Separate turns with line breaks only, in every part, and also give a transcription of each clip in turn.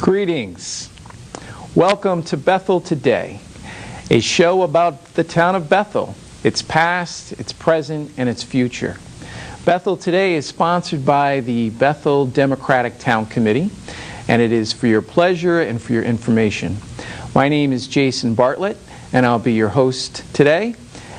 Greetings. Welcome to Bethel Today, a show about the town of Bethel, its past, its present, and its future. Bethel Today is sponsored by the Bethel Democratic Town Committee, and it is for your pleasure and for your information. My name is Jason Bartlett, and I'll be your host today.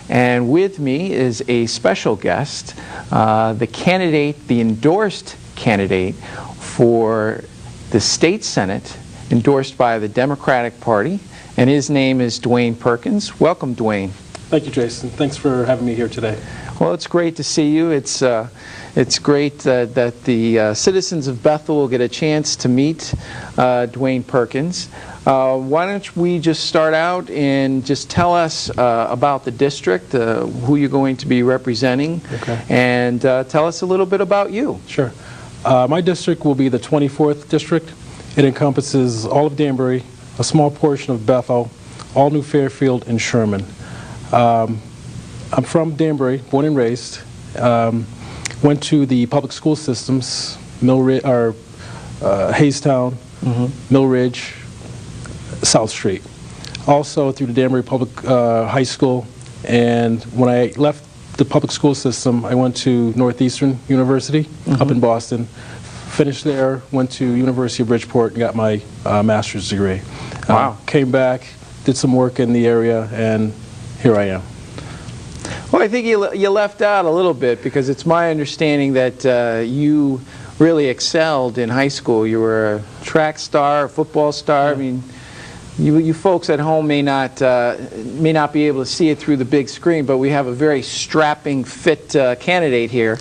And with me is a special guest, the endorsed candidate for the state senate, endorsed by the Democratic Party, and his name is Duane Perkins. Welcome, Duane.
Thank you, Jason. Thanks for having me here today.
Well, it's great to see you. It's great that the citizens of Bethel will get a chance to meet Duane Perkins. Why don't we just start out and just tell us about the district, who you're going to be representing,
okay, and
tell us a little bit about you.
Sure. My district will be the 24th district. It encompasses all of Danbury, a small portion of Bethel, all New Fairfield, and Sherman. I'm from Danbury, born and raised. Went to the public school systems, Haystown, Mill Ridge, South Street. Also through the Danbury Public High School, and when I left the public school system, I went to Northeastern University up in Boston, finished there, went to University of Bridgeport and got my master's degree.
Wow.
Came back, did some work in the area, and here I am.
Well, I think you left out a little bit, because it's my understanding that you really excelled in high school. You were a track star, a football star. I mean, you folks at home may not be able to see it through the big screen, but we have a very strapping, fit candidate here.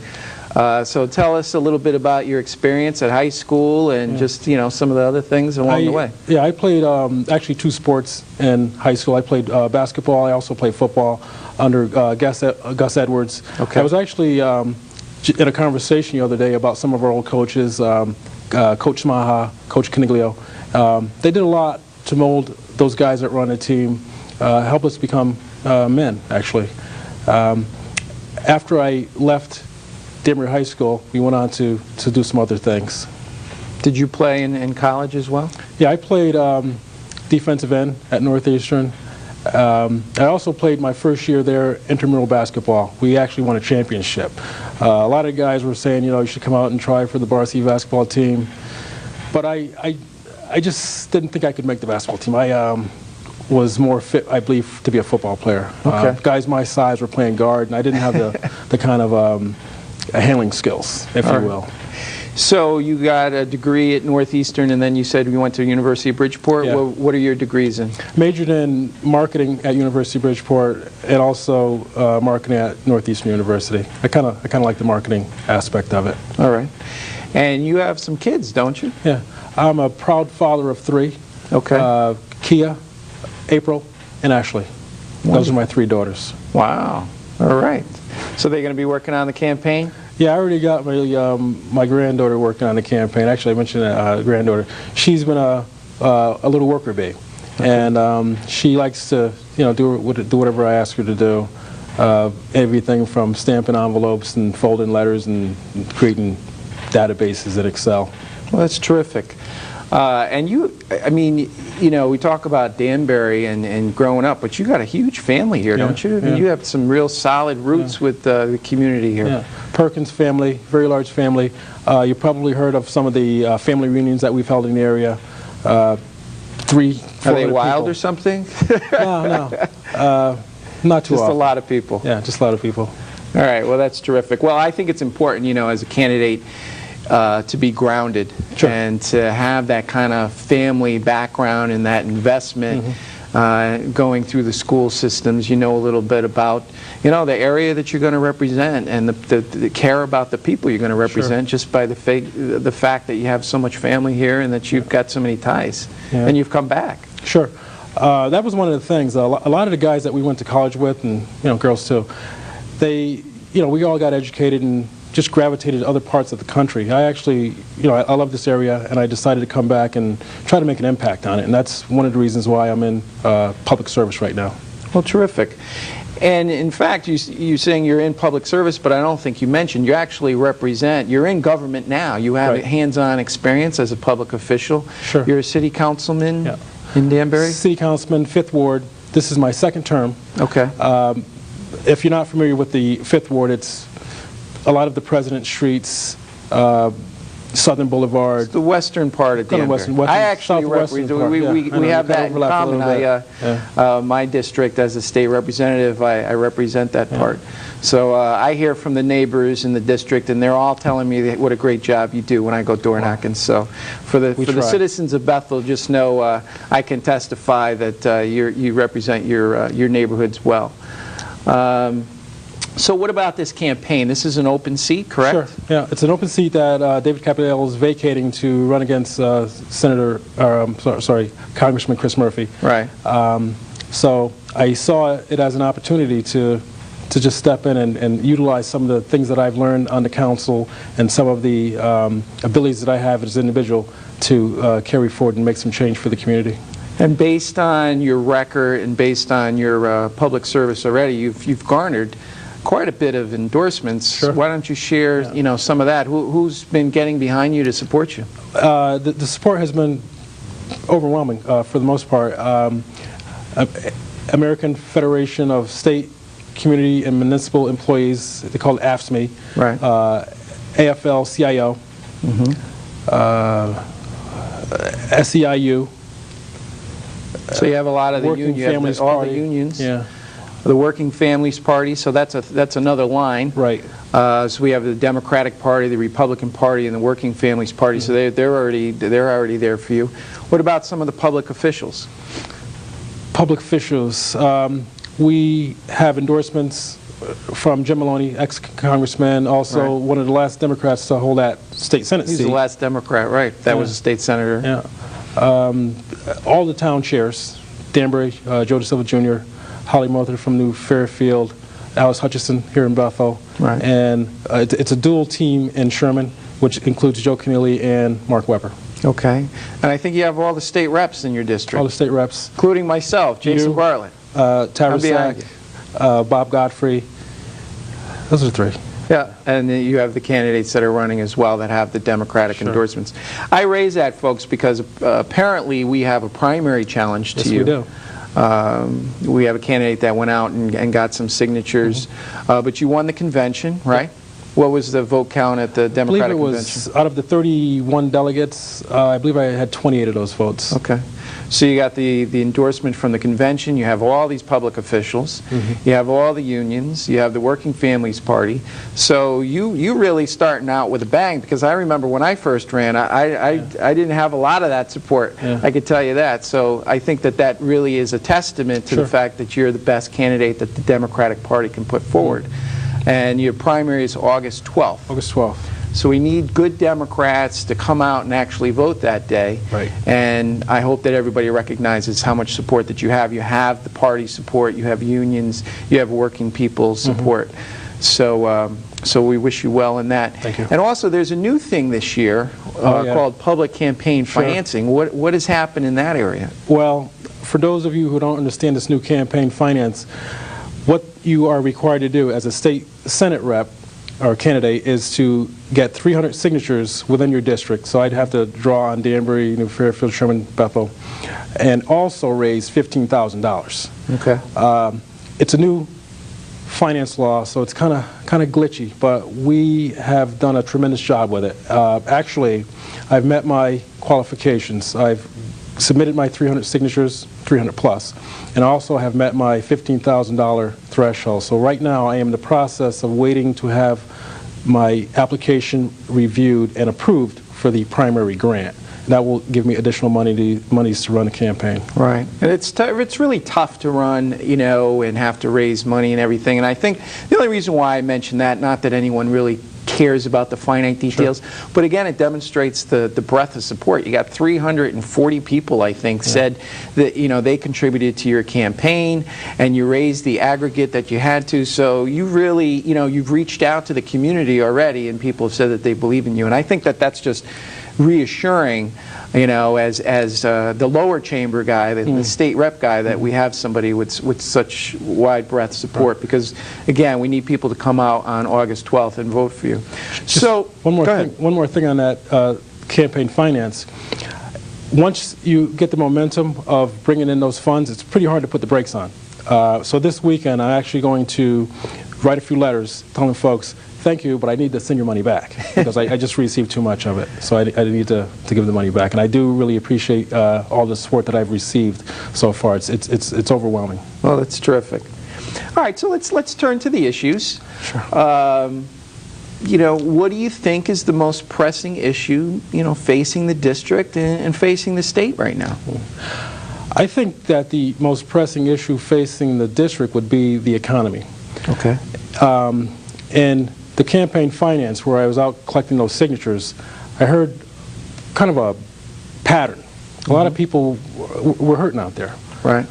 So tell us a little bit about your experience at high school and just, some of the other things along the way.
Yeah, I played actually two sports in high school. I played basketball. I also played football under Gus Edwards.
Okay.
I was actually in a conversation the other day about some of our old coaches, Coach Maha, Coach Caniglio. They did a lot to mold those guys that run a team, help us become men, actually. After I left Danbury High School, we went on to do some other things.
Did you play in college as well?
Yeah, I played defensive end at Northeastern. I also played my first year there intramural basketball. We actually won a championship. A lot of guys were saying, you should come out and try for the varsity basketball team. But I just didn't think I could make the basketball team. I was more fit, I believe, to be a football player.
Okay.
Guys my size were playing guard, and I didn't have the kind of handling skills, if you will.
So you got a degree at Northeastern, and then you said you went to University of Bridgeport.
Yeah.
What are your degrees in?
Majored in marketing at University of Bridgeport, and also marketing at Northeastern University. I kind of like the marketing aspect of it.
All right. And you have some kids, don't you?
Yeah. I'm a proud father of three.
Okay.
Kia, April, and Ashley.
Wonderful.
Those are my three daughters.
Wow. All right. So they're going to be working on the campaign?
Yeah, I already got my granddaughter working on the campaign. Actually, I mentioned granddaughter. She's been a little worker bee, and she likes to do whatever I ask her to do. Everything from stamping envelopes and folding letters and creating databases in Excel.
Well, that's terrific. And we talk about Danbury and growing up, but you got a huge family here, don't you? I mean, you have some real solid roots with the community here.
Yeah. Perkins family, very large family. You probably heard of some of the family reunions that we've held in the area. 300-400
Are they wild
people.
Or something?
No. Not too
Just
often.
a lot of people.
Yeah, just a lot of people.
All right, well, that's terrific. Well, I think it's important, as a candidate, to be grounded.
Sure.
And to have that kind of family background and that investment going through the school systems. A little bit about the area that you're going to represent, and the care about the people you're going to represent. Sure. Just by the fact that you have so much family here and that you've got so many ties. Yeah. And you've come back.
Sure. That was one of the things. A lot of the guys that we went to college with, and girls too, we all got educated and just gravitated to other parts of the country. I actually, I love this area, and I decided to come back and try to make an impact on it, and that's one of the reasons why I'm in public service right now.
Well, terrific. And in fact, you're saying you're in public service, but I don't think you mentioned you actually represent, you're in government now. You have hands-on experience as a public official.
Sure.
You're a city councilman in Danbury?
City councilman, 5th Ward. This is my 2nd term.
Okay.
If you're not familiar with the 5th Ward, it's a lot of the President Streets, Southern Boulevard.
It's the western part of Danbury. I actually represent, we have that in common. My district, as a state representative, I represent that part. So I hear from the neighbors in the district, and they're all telling me what a great job you do when I go door knocking. So for the citizens of Bethel, just know I can testify that you represent your neighborhoods well. So what about this campaign? This is an open seat, correct?
Sure. Yeah, it's an open seat that David Capitale is vacating to run against Congressman Chris Murphy.
Right.
So I saw it as an opportunity to just step in and utilize some of the things that I've learned on the council and some of the abilities that I have as an individual to carry forward and make some change for the community.
And based on your record and based on your public service already, you've garnered quite a bit of endorsements.
Sure.
Why don't you share, some of that? Who's been getting behind you to support you?
The support has been overwhelming for the most part. American Federation of State, Community, and Municipal Employees, they call it AFSCME.
Right.
AFL-CIO, SEIU.
So you have a lot of the
Working Families
all
Party.
the unions.
Yeah.
The Working Families Party, so that's another line.
Right.
So we have the Democratic Party, the Republican Party, and the Working Families Party. So they're already there for you. What about some of the public officials?
Public officials. We have endorsements from Jim Maloney, ex-congressman, also one of the last Democrats to hold that state Senate seat.
He's the last Democrat, right? That was a state senator.
Yeah. All the town chairs: Danbury, Joe DeSilva Jr., Holly Mother from New Fairfield, Alice Hutchison here in Bethel.
Right.
And it's a dual team in Sherman, which includes Joe Keneally and Mark Weber.
Okay. And I think you have all the state reps in your district.
All the state reps.
Including myself, Jason Bartlett.
Tarasak, Bob Godfrey. Those are 3.
Yeah, and then you have the candidates that are running as well that have the Democratic endorsements. I raise that, folks, because apparently we have a primary challenge to you.
Yes, we do.
We have a candidate that went out and got some signatures, but you won the convention, right? What was the vote count at the Democratic convention?
I believe it was, out of the 31 delegates, I believe I had 28 of those votes.
Okay. So you got the endorsement from the convention, you have all these public officials, you have all the unions, you have the Working Families Party. So you really starting out with a bang, because I remember when I first ran, I didn't have a lot of that support. I could tell you that. So I think that really is a testament to the fact that you're the best candidate that the Democratic Party can put forward. And your primary is August 12th.
August 12th.
So we need good Democrats to come out and actually vote that day.
Right.
And I hope that everybody recognizes how much support that you have. You have the party support, you have unions, you have working people's support. So we wish you well in that.
Thank you.
And also there's a new thing this year called public campaign financing. What has happened in that area?
Well, for those of you who don't understand this new campaign finance, what you are required to do as a state Senate rep or candidate is to get 300 signatures within your district. So I'd have to draw on Danbury, New Fairfield, Sherman, Bethel, and also raise $15,000.
Okay.
It's a new finance law, so it's kind of glitchy, but we have done a tremendous job with it. Actually, I've met my qualifications. I've submitted my 300 signatures, 300 plus, and also have met my $15,000 threshold. So right now I am in the process of waiting to have my application reviewed and approved for the primary grant. That will give me additional monies to run the campaign.
Right. And it's really tough to run, and have to raise money and everything. And I think the only reason why I mention that, not that anyone really cares about the finite details, but again, it demonstrates the breadth of support. You got 340 people, I think, said that they contributed to your campaign, and you raised the aggregate that you had to. So you really, you've reached out to the community already, and people have said that they believe in you. And I think that that's just reassuring you know, as the lower chamber guy, the state rep guy, that we have somebody with such wide breadth support, because again, we need people to come out on August 12th and vote for you.
Just
so
one more thing on that campaign finance. Once you get the momentum of bringing in those funds, it's pretty hard to put the brakes on. So this weekend, I'm actually going to write a few letters telling folks, thank you, but I need to send your money back, because I just received too much of it. So I need to give the money back. And I do really appreciate all the support that I've received so far. It's overwhelming.
Well, that's terrific. All right, so let's turn to the issues.
Sure.
You know, what do you think is the most pressing issue, you know, facing the district and facing the state right now?
I think that the most pressing issue facing the district would be the economy.
Okay.
And the campaign finance, where I was out collecting those signatures, I heard kind of a pattern. A lot of people were hurting out there.
Right.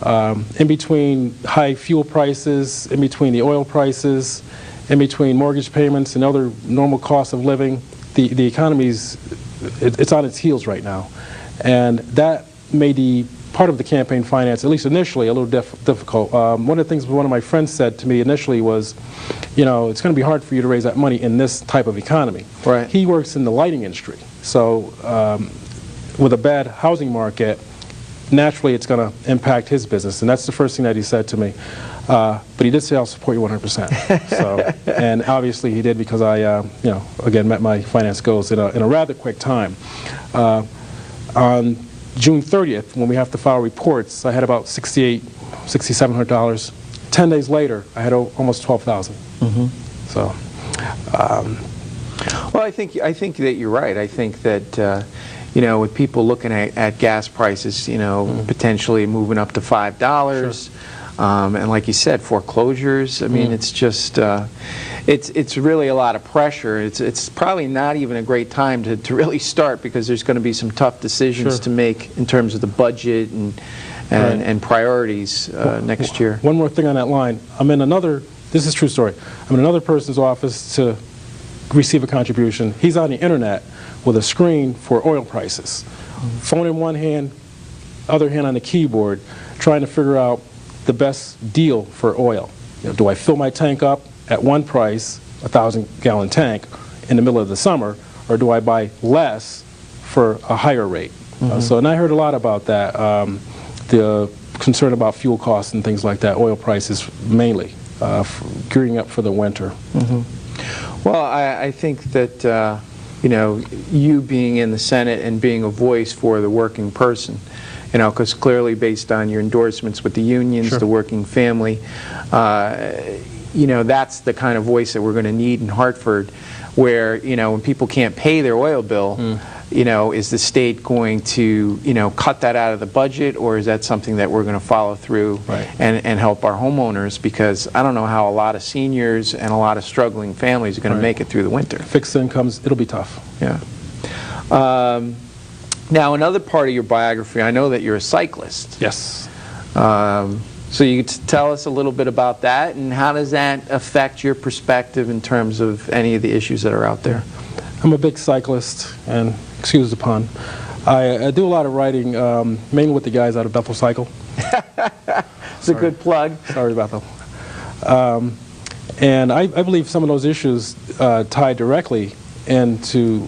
In between high fuel prices, in between the oil prices, in between mortgage payments and other normal costs of living, the economy's it's on its heels right now. And that made the part of the campaign finance, at least initially, a little difficult. One of the things one of my friends said to me initially was, you know, it's going to be hard for you to raise that money in this type of economy.
Right.
He works in the lighting industry, so with a bad housing market, naturally it's going to impact his business, and that's the first thing that he said to me. But he did say, I'll support you 100%. So, and obviously he did, because I, you know, again, met my finance goals in a rather quick time. On June 30th, when we have to file reports, I had about $6,700. 10 days later, I had almost $12,000. So,
well, I think that you're right. I think that you know, with people looking at gas prices, you know, potentially moving up to $5, and like you said, foreclosures. I mean, it's just it's really a lot of pressure. It's probably not even a great time to really start, because there's going to be some tough decisions to make in terms of the budget and priorities next year.
One more thing on that line. I'm in another, this is a true story, I'm in another person's office to receive a contribution. He's on the internet with a screen for oil prices. Phone in one hand, other hand on the keyboard, trying to figure out the best deal for oil. You know, do I fill my tank up at one price, a 1,000-gallon tank, in the middle of the summer, or do I buy less for a higher rate? So, and I heard a lot about that, the concern about fuel costs and things like that, oil prices mainly, gearing up for the winter.
Well, I think that you know, you being in the Senate and being a voice for the working person, you know, because clearly based on your endorsements with the unions, the working family, you know, that's the kind of voice that we're going to need in Hartford, where, you know, when people can't pay their oil bill, you know, is the state going to, you know, cut that out of the budget, or is that something that we're going to follow through and help our homeowners? Because I don't know how a lot of seniors and a lot of struggling families are going to make it through the winter.
Fixed incomes, it'll be tough.
Yeah. Now, another part of your biography, I know that you're a cyclist.
Yes.
So you could tell us a little bit about that, and how does that affect your perspective in terms of any of the issues that are out there?
I'm a big cyclist, and excuse the pun. I do a lot of riding, mainly with the guys out of Bethel Cycle.
It's a good plug.
Sorry, Bethel. And I believe some of those issues tie directly into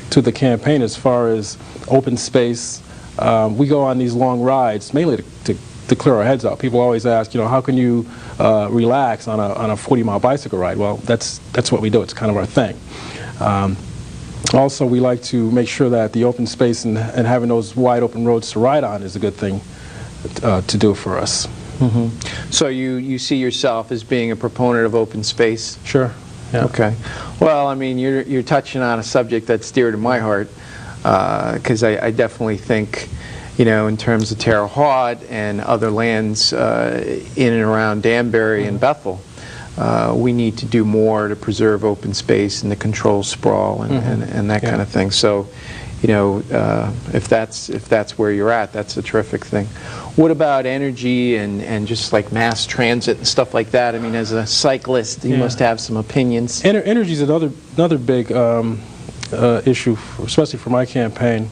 the campaign as far as open space. We go on these long rides, mainly to clear our heads out. People always ask, you know, how can you relax on a 40-mile bicycle ride? Well, that's what we do. It's kind of our thing. Also, we like to make sure that the open space and having those wide open roads to ride on is a good thing to do for us.
So you see yourself as being a proponent of open space?
Sure. Yeah.
Okay. Well, I mean, you're touching on a subject that's dear to my heart, because I definitely think, you know, in terms of Terre Haute and other lands in and around Danbury and Bethel, we need to do more to preserve open space and to control sprawl and that kind of thing. So, you know, if that's where you're at, that's a terrific thing. What about energy and just like mass transit and stuff like that? I mean, as a cyclist, you must have some opinions.
Energy is another big issue, especially for my campaign.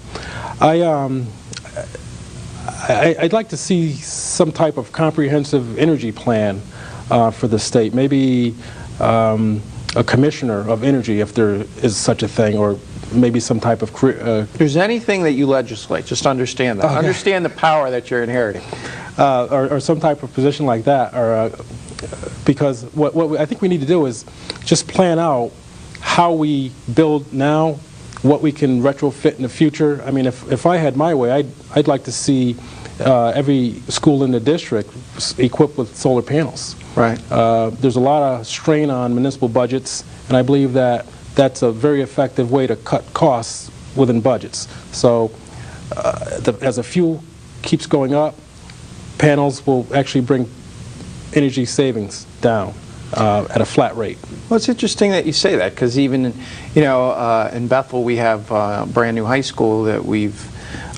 I'd like to see some type of comprehensive energy plan for the state. Maybe a commissioner of energy, if there is such a thing, or maybe some type of
If there's anything that you legislate, just understand that. Okay. Understand the power that you're inheriting.
Or some type of position like that. Or because what I think we need to do is just plan out how we build now, what we can retrofit in the future. I mean, if I had my way, I'd like to see every school in the district equipped with solar panels.
Right.
There's a lot of strain on municipal budgets, and I believe that that's a very effective way to cut costs within budgets. So as the fuel keeps going up, panels will actually bring energy savings down at a flat rate.
Well, it's interesting that you say that, because even, in Bethel we have a brand new high school that we've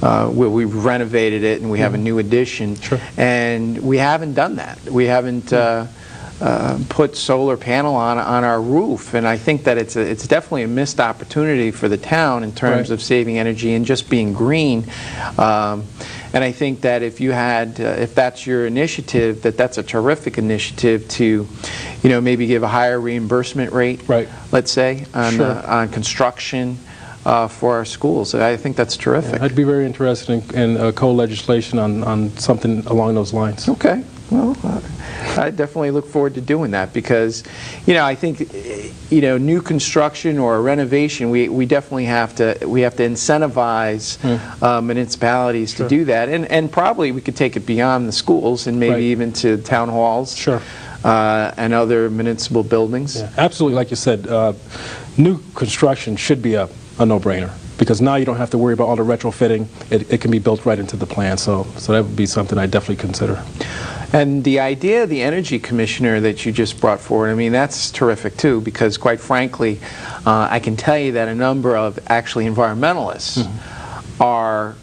renovated it, and we have a new addition.
Sure.
And we haven't done that. We haven't put solar panel on our roof, and I think that it's definitely a missed opportunity for the town in terms of saving energy and just being green. And I think that if that's your initiative, that's a terrific initiative to, maybe give a higher reimbursement rate, let's say, on construction for our schools. I think that's terrific.
Yeah, I'd be very interested in co-legislation on something along those lines.
Okay. Well, I definitely look forward to doing that, because, I think, new construction or renovation, we definitely have to incentivize municipalities to do that, and probably we could take it beyond the schools and maybe even to town halls.
Sure.
And other municipal buildings.
Yeah, absolutely, like you said, new construction should be a no-brainer, because now you don't have to worry about all the retrofitting. It can be built right into the plan, so that would be something I'd definitely consider.
And the idea of the energy commissioner that you just brought forward, I mean, that's terrific too, because quite frankly, I can tell you that a number of actually environmentalists are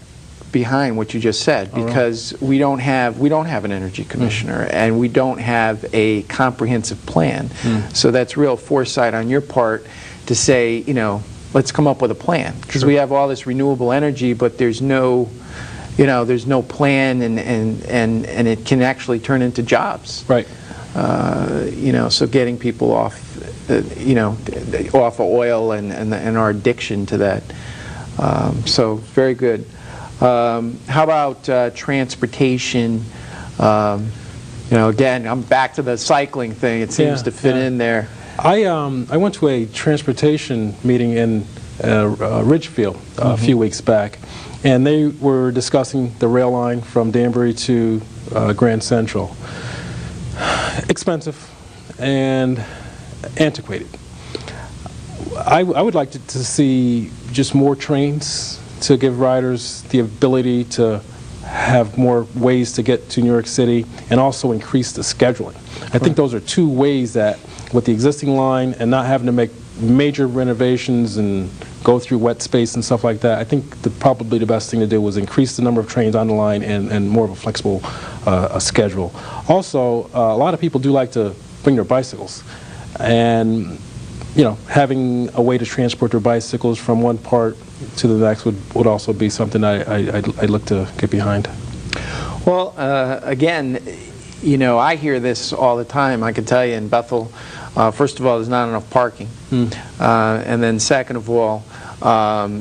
behind what you just said, because we don't have an energy commissioner, and we don't have a comprehensive plan. So that's real foresight on your part to say, let's come up with a plan, because we have all this renewable energy, but there's no there's no plan, and it can actually turn into jobs.
Right.
So getting people off, off of oil and our addiction to that. So very good. How about transportation? Again, I'm back to the cycling thing. It seems to fit in there.
I went to a transportation meeting in Ridgefield a few weeks back, and they were discussing the rail line from Danbury to Grand Central. Expensive and antiquated. I would like to see just more trains to give riders the ability to have more ways to get to New York City, and also increase the scheduling. I think those are two ways that, with the existing line and not having to make major renovations and go through wet space and stuff like that, I think probably the best thing to do was increase the number of trains on the line and more of a flexible schedule. Also, a lot of people do like to bring their bicycles, and having a way to transport their bicycles from one part to the next would also be something I'd look to get behind.
Well, again, I hear this all the time. I can tell you in Bethel, first of all, there's not enough parking. And then second of all,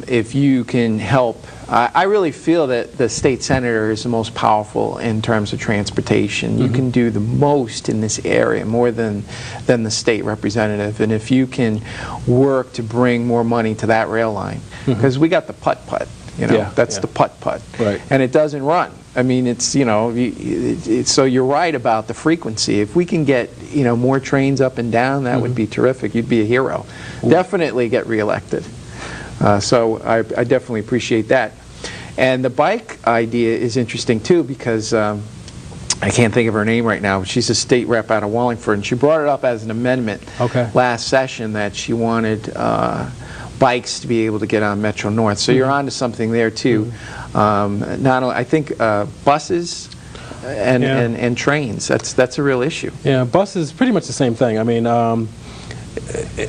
if you can help, I really feel that the state senator is the most powerful in terms of transportation. You can do the most in this area, more than the state representative. And if you can work to bring more money to that rail line, because we got the putt-putt, that's the putt-putt.
Right.
And it doesn't run. I mean, it's, so you're right about the frequency. If we can get, more trains up and down, that would be terrific. You'd be a hero. Definitely get reelected. So I definitely appreciate that. And the bike idea is interesting too, because I can't think of her name right now. She's a state rep out of Wallingford, and she brought it up as an amendment last session that she wanted bikes to be able to get on Metro North. So you're on to something there too. Not only, I think buses and trains, that's a real issue.
Yeah, buses, pretty much the same thing. I mean,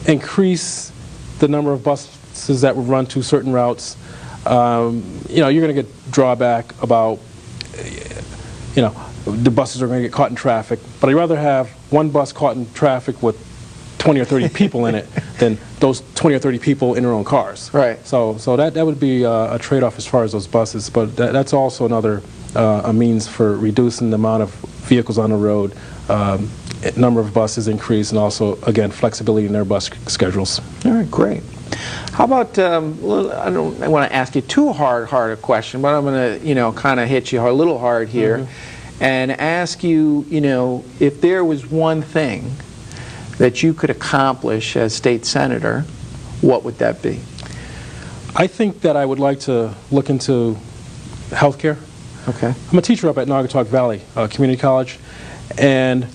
increase the number of bus buses that would run to certain routes, you know, you're going to get drawback about, you know, the buses are going to get caught in traffic. But I'd rather have one bus caught in traffic with 20 or 30 people in it than those 20 or 30 people in their own cars.
Right.
So that would be a trade-off as far as those buses. But that's also another a means for reducing the amount of vehicles on the road. Number of buses increase, and also, again, flexibility in their bus schedules.
All right, great. How about, well, I don't want to ask you too hard a question, but I'm going to, you know, kind of hit you a little hard here and ask you, you know, if there was one thing that you could accomplish as state senator, what would that be?
I think that I would like to look into healthcare.
Okay.
I'm a teacher up at Naugatuck Valley Community College, and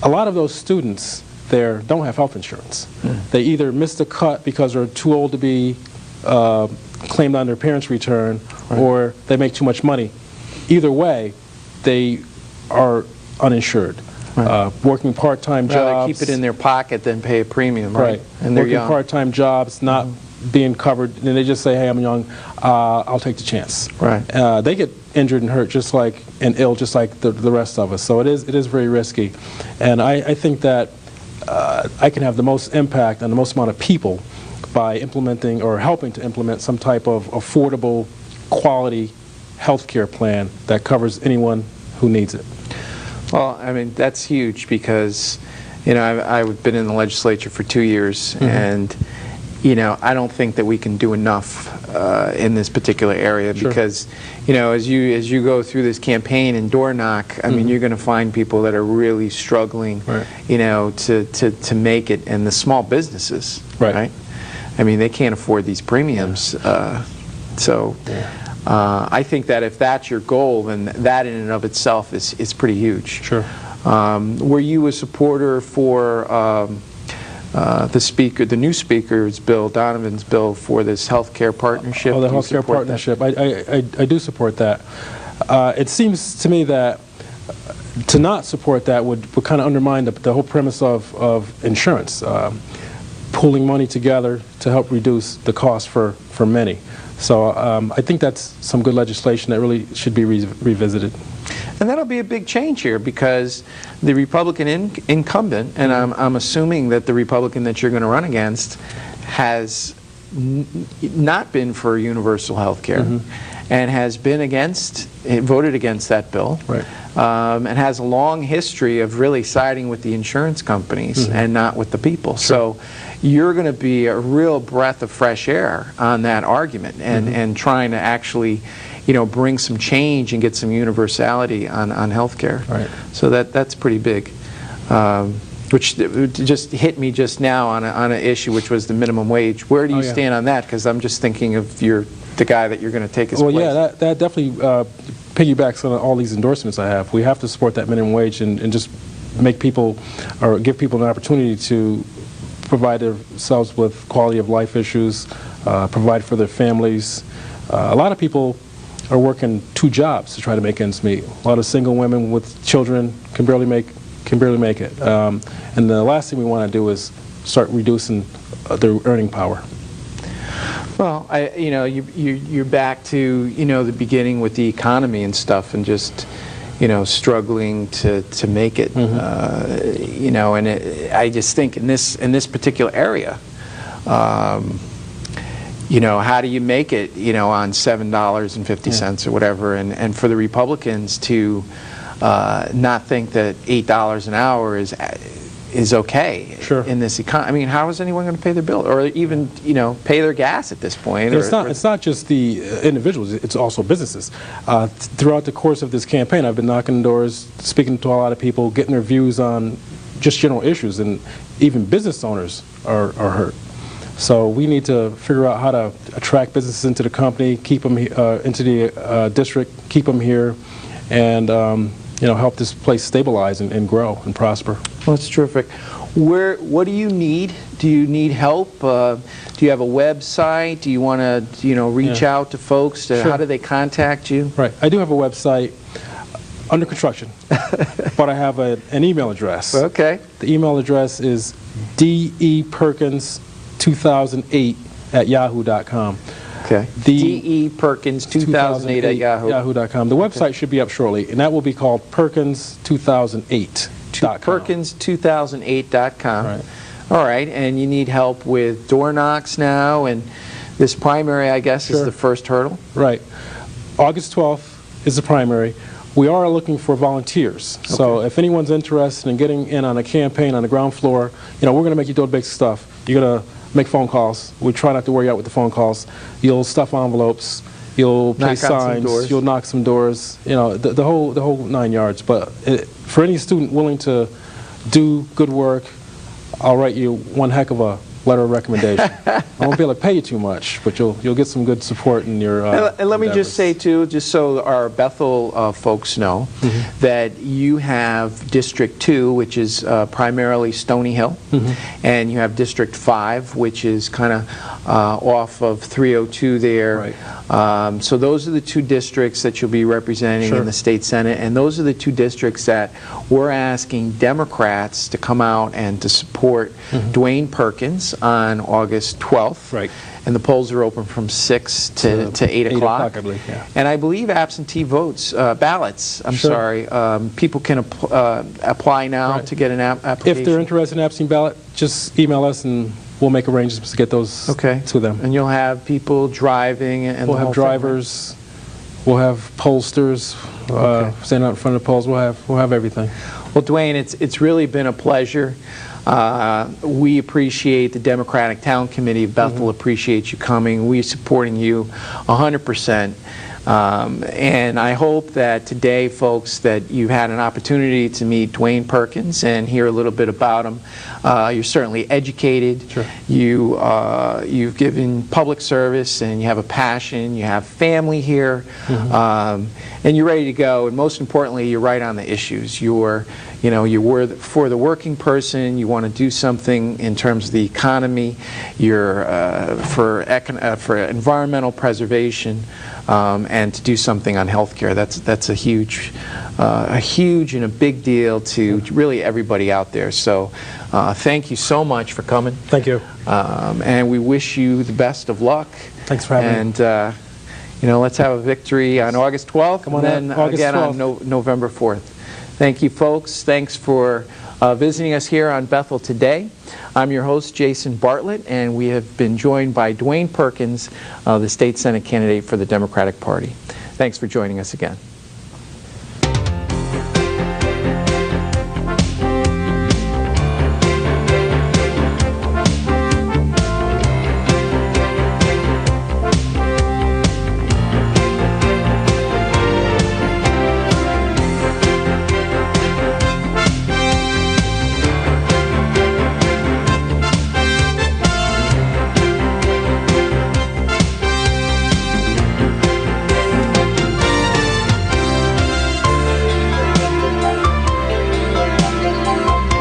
a lot of those students there don't have health insurance. They either missed a cut because they're too old to be claimed on their parents' return, or they make too much money. Either way, they are uninsured. Working part-time jobs.
Rather keep it in their pocket than pay a premium, right? And they're
working
young.
part-time jobs, not being covered, and they just say, hey, I'm young, I'll take the chance.
Right.
They get injured and hurt just like, and ill just like the rest of us. So it is very risky. And I think that I can have the most impact on the most amount of people by implementing or helping to implement some type of affordable, quality health care plan that covers anyone who needs it.
Well, I mean, that's huge because, you know, I've been in the legislature for 2 years, and, you know, I don't think that we can do enough in this particular area because, you know, as you go through this campaign and door knock, I mean, you're going to find people that are really struggling, you know, to make it, and the small businesses, right? I mean, they can't afford these premiums, so. I think that if that's your goal, then that in and of itself is pretty huge.
Sure.
Were you a supporter for the new speaker's bill, Donovan's bill, for this healthcare partnership?
Oh, the healthcare partnership. I do support that. It seems to me that to not support that would kind of undermine the whole premise of insurance, pooling money together to help reduce the cost for many. So I think that's some good legislation that really should be revisited.
And that'll be a big change here because the Republican incumbent, and I'm assuming that the Republican that you're going to run against has not been for universal health care and has been voted against that bill, and has a long history of really siding with the insurance companies and not with the people. So you're going to be a real breath of fresh air on that argument and trying to actually, you know, bring some change and get some universality on healthcare. So that's pretty big. Which just hit me just now on an issue, which was the minimum wage. Where do you stand on that? Because I'm just thinking of the guy that you're going to take his place.
Well, yeah, that definitely piggybacks on all these endorsements I have. We have to support that minimum wage and just make people, or give people an opportunity to provide themselves with quality of life issues, provide for their families. A lot of people are working 2 jobs to try to make ends meet. A lot of single women with children can barely make it. And the last thing we want to do is start reducing their earning power.
Well, you know, you're back to, you know, the beginning with the economy and stuff, and just, you know, struggling to make it. You know, and I just think in this particular area, you know, how do you make it, you know, on $7.50 or whatever, and for the Republicans to not think that $8 an hour is okay in this economy. I mean, how is anyone going to pay their bill, or even, you know, pay their gas at this point?
It's not just the individuals; it's also businesses. Throughout the course of this campaign, I've been knocking doors, speaking to a lot of people, getting their views on just general issues, and even business owners are hurt. So we need to figure out how to attract businesses into the company, keep them into the district, keep them here, and you know, help this place stabilize and grow and prosper.
Well, that's terrific. What do you need? Do you need help? Do you have a website? Do you want to, you know, reach out to folks? How do they contact you?
Right. I do have a website under construction, but I have an email address.
Okay.
The email address is deperkins2008 yahoo.com.
Okay. D.E. Perkins 2008 at Yahoo.
Yahoo.com. The website should be up shortly, and that will be called Perkins2008.com.
Perkins2008.com.
Right.
All right, and you need help with door knocks now, and this primary, I guess, is the first hurdle?
Right. August 12th is the primary. We are looking for volunteers. Okay. So if anyone's interested in getting in on a campaign on the ground floor, we're going to make you do the basic stuff. You're going to make phone calls. We try not to wear you out with the phone calls. You'll stuff envelopes. You'll place signs. You'll knock some doors. The whole 9 yards. But for any student willing to do good work, I'll write you one heck of a letter of recommendation. I won't be able to pay you too much, but you'll get some good support in your
and let me just say, too, just so our Bethel folks know, that you have District 2, which is primarily Stony Hill, and you have District 5, which is kind of off of 302 there.
Right.
So those are the two districts that you'll be representing in the State Senate, and those are the two districts that we're asking Democrats to come out and to support Duane Perkins on August 12th.
Right.
And the polls are open from 6 to 8 o'clock.
I believe, yeah.
And I believe absentee ballots, people can apply now to get an application.
If they're interested in absentee ballot, just email us and we'll make arrangements to get those to them.
And you'll have people driving and
we'll have drivers, we'll have pollsters standing out in front of the polls, we'll have everything.
Well, Duane, it's really been a pleasure. We appreciate the Democratic Town Committee of Bethel appreciates you coming. We're supporting you 100%. And I hope that today, folks, that you've had an opportunity to meet Duane Perkins and hear a little bit about him. You're certainly educated.
Sure.
You've given public service, and you have a passion. You have family here, and you're ready to go. And most importantly, you're right on the issues. You're for the working person. You want to do something in terms of the economy. You're for environmental preservation. And to do something on healthcare. That's a huge and a big deal to really everybody out there. So thank you so much for coming.
Thank you.
And we wish you the best of luck.
Thanks for having me.
And let's have a victory on August 12th, and then again on November 4th. Thank you, folks. Thanks for visiting us here on Bethel Today. I'm your host, Jason Bartlett, and we have been joined by Duane Perkins, the State Senate candidate for the Democratic Party. Thanks for joining us again.